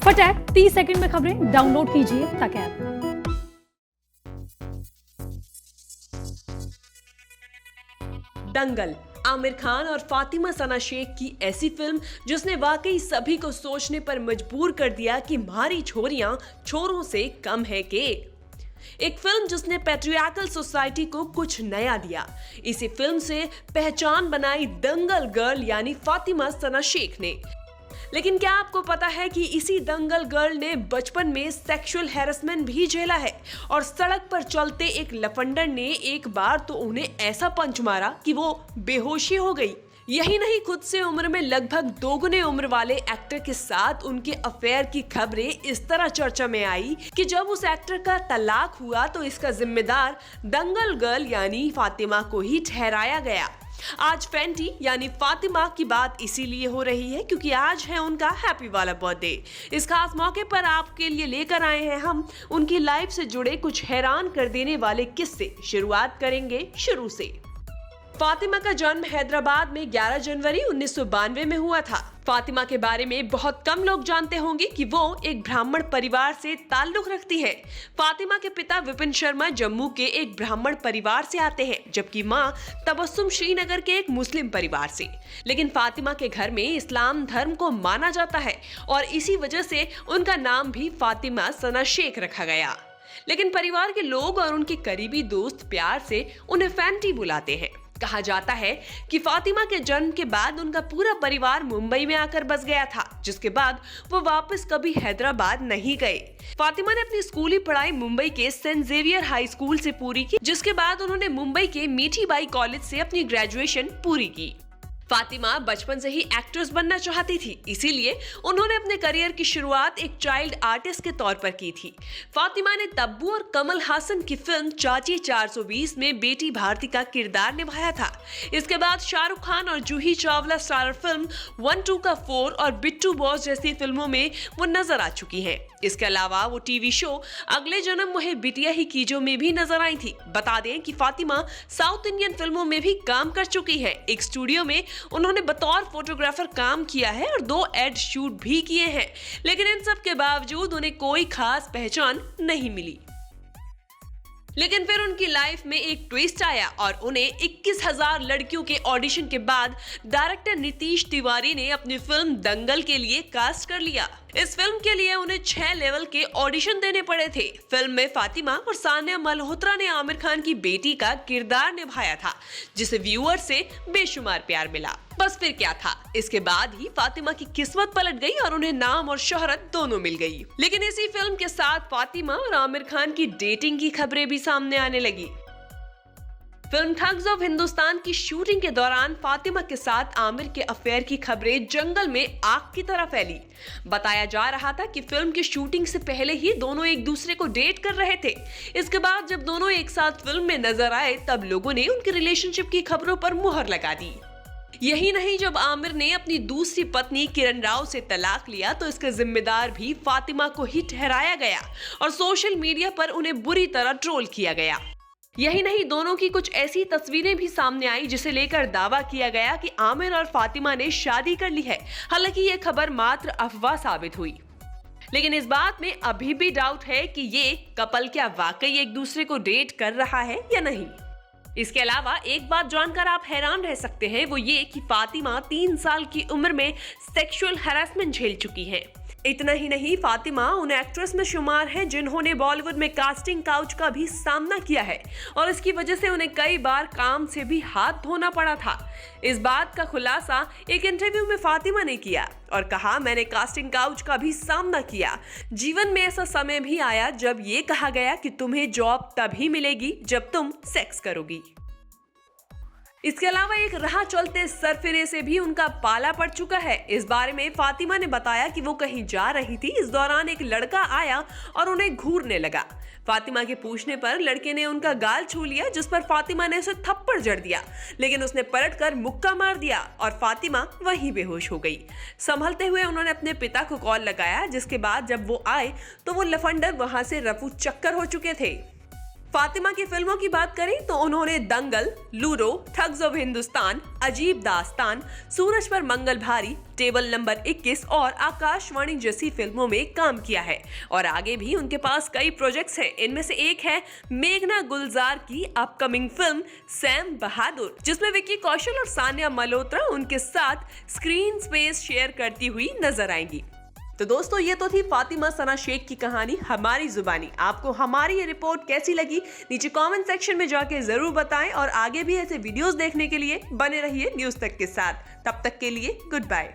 फटाक 30 सेकंड में खबरें डाउनलोड कीजिए तक ऐप। दंगल, आमिर खान और फातिमा सना शेख की ऐसी फिल्म जिसने वाकई सभी को सोचने पर मजबूर कर दिया कि हमारी छोरियां छोरों से कम है के। एक फिल्म जिसने पैट्रियार्कल सोसाइटी को कुछ नया दिया। इसी फिल्म से पहचान बनाई दंगल गर्ल यानी फातिमा सना शेख ने। लेकिन क्या आपको पता है कि इसी दंगल गर्ल ने बचपन में सेक्सुअल हैरेसमेंट भी झेला है और सड़क पर चलते एक लफंडर ने एक बार तो उन्हें ऐसा पंच मारा कि वो बेहोशी हो गई। यही नहीं, खुद से उम्र में लगभग दोगुने उम्र वाले एक्टर के साथ उनके अफेयर की खबरें इस तरह चर्चा में आई कि जब उस एक्टर का तलाक हुआ तो इसका जिम्मेदार दंगल गर्ल यानी फातिमा को ही ठहराया गया। आज फैंटी यानी फातिमा की बात इसीलिए हो रही है क्योंकि आज है उनका हैप्पी वाला बर्थडे। इस खास मौके पर आपके लिए लेकर आए हैं हम उनकी लाइफ से जुड़े कुछ हैरान कर देने वाले किस्से। शुरुआत करेंगे शुरू से। फातिमा का जन्म हैदराबाद में 11 जनवरी 1992 में हुआ था। फातिमा के बारे में बहुत कम लोग जानते होंगे कि वो एक ब्राह्मण परिवार से ताल्लुक रखती हैं। फातिमा के पिता विपिन शर्मा जम्मू के एक ब्राह्मण परिवार से आते हैं, जबकि मां तबस्सुम श्रीनगर के एक मुस्लिम परिवार से। लेकिन फातिमा के घर में इस्लाम धर्म को माना जाता है और इसी वजह से उनका नाम भी फातिमा सना शेख रखा गया। लेकिन परिवार के लोग और उनके करीबी दोस्त प्यार से उन्हें फैंटी बुलाते हैं। कहा जाता है कि फातिमा के जन्म के बाद उनका पूरा परिवार मुंबई में आकर बस गया था, जिसके बाद वो वापस कभी हैदराबाद नहीं गए। फातिमा ने अपनी स्कूली पढ़ाई मुंबई के सेंट जेवियर हाई स्कूल से पूरी की, जिसके बाद उन्होंने मुंबई के मीठीबाई कॉलेज से अपनी ग्रेजुएशन पूरी की। फातिमा बचपन से ही एक्ट्रेस बनना चाहती थी, इसीलिए उन्होंने अपने करियर की शुरुआत एक चाइल्ड आर्टिस्ट के तौर पर की थी। फातिमा ने तब्बू और कमल हासन की फिल्म चाची 420 में बेटी भारती का किरदार निभाया था। इसके बाद शाहरुख खान और जूही चावला स्टारर फिल्म 1, 2 का 4 और बिट्टू बॉस जैसी फिल्मों में वो नजर आ चुकी हैं। इसके अलावा वो टीवी शो अगले जन्म मुहे बिटिया ही कीजो में भी नजर आई थी। बता दें कि फातिमा साउथ इंडियन फिल्मों में भी काम कर चुकी है। एक स्टूडियो में उन्होंने बतौर फोटोग्राफर काम किया है और 2 एड शूट भी किए हैं। लेकिन इन सब के बावजूद उन्हें कोई खास पहचान नहीं मिली। लेकिन फिर उनकी लाइफ में एक ट्विस्ट आया और उन्हें 21,000 लड़कियों के ऑडिशन के बाद डायरेक्टर नीतीश तिवारी ने अपनी फिल्म दंगल के लिए कास्ट कर लिया। इस फिल्म के लिए उन्हें 6 लेवल के ऑडिशन देने पड़े थे। फिल्म में फातिमा और सान्या मल्होत्रा ने आमिर खान की बेटी का किरदार निभाया था, जिसे व्यूअर से बेशुमार प्यार मिला। बस फिर क्या था, इसके बाद ही फातिमा की किस्मत पलट गई और उन्हें नाम और शोहरत दोनों मिल गई। लेकिन इसी फिल्म के साथ फातिमा और आमिर खान की डेटिंग की खबरें भी सामने आने लगी। फिल्म ठग्स ऑफ हिंदुस्तान की शूटिंग के दौरान फातिमा के साथ आमिर के अफेयर की खबरें जंगल में आग की तरह फैली। बताया जा रहा था कि फिल्म की शूटिंग से पहले ही दोनों एक दूसरे को डेट कर रहे थे। इसके बाद जब दोनों एक साथ फिल्म में नजर आए तब लोगों ने उनके रिलेशनशिप की खबरों पर मुहर लगा दी। यही नहीं, जब आमिर ने अपनी दूसरी पत्नी किरण राव से तलाक लिया तो इसका जिम्मेदार भी फातिमा को ही ठहराया गया और सोशल मीडिया पर उन्हें बुरी तरह ट्रोल किया गया। यही नहीं, दोनों की कुछ ऐसी तस्वीरें भी सामने आई जिसे लेकर दावा किया गया कि आमिर और फातिमा ने शादी कर ली है। हालांकि ये खबर मात्र अफवाह साबित हुई। लेकिन इस बात में अभी भी डाउट है कि ये कपल क्या वाकई एक दूसरे को डेट कर रहा है या नहीं। इसके अलावा एक बात जानकर आप हैरान रह सकते हैं, वो ये कि फातिमा 3 साल की उम्र में सेक्सुअल हैरेसमेंट झेल चुकी हैं। इतना ही नहीं, फातिमा उन एक्ट्रेस में शुमार है जिन्होंने बॉलीवुड में कास्टिंग काउच का भी सामना किया है और इसकी वजह से उन्हें कई बार काम से भी हाथ धोना पड़ा था। इस बात का खुलासा एक इंटरव्यू में फातिमा ने किया और कहा, मैंने कास्टिंग काउच का भी सामना किया। जीवन में ऐसा समय भी आया जब ये कहा गया कि तुम्हें जॉब तभी मिलेगी जब तुम सेक्स करोगी। इसके अलावा एक राह चलते सरफिरे से भी उनका पाला पड़ चुका है। इस बारे में फातिमा ने बताया कि वो कहीं जा रही थी, इस दौरान एक लड़का आया और उन्हें घूरने लगा। फातिमा के पूछने पर लड़के ने उनका गाल छू लिया, जिस पर फातिमा ने उसे थप्पड़ जड़ दिया, लेकिन उसने पलटकर मुक्का मार दिया और फातिमा वहीं बेहोश हो गई। संभलते हुए उन्होंने अपने पिता को कॉल लगाया, जिसके बाद जब वो आए तो वो लफंडर वहां से रफू चक्कर हो चुके थे। फातिमा की फिल्मों की बात करें तो उन्होंने दंगल, लूडो, ठग्स ऑफ हिंदुस्तान, अजीब दास्तान, सूरज पर मंगल भारी, टेबल नंबर 21 और आकाशवाणी जैसी फिल्मों में काम किया है और आगे भी उनके पास कई प्रोजेक्ट्स हैं। इनमें से एक है मेघना गुलजार की अपकमिंग फिल्म सैम बहादुर, जिसमें विक्की कौशल और सान्या मल्होत्रा उनके साथ स्क्रीन स्पेस शेयर करती हुई नजर आएंगी। तो दोस्तों, ये तो थी फातिमा सना शेख की कहानी हमारी जुबानी। आपको हमारी ये रिपोर्ट कैसी लगी नीचे कमेंट सेक्शन में जाके जरूर बताएं और आगे भी ऐसे वीडियोस देखने के लिए बने रहिए न्यूज़ तक के साथ। तब तक के लिए गुड बाय।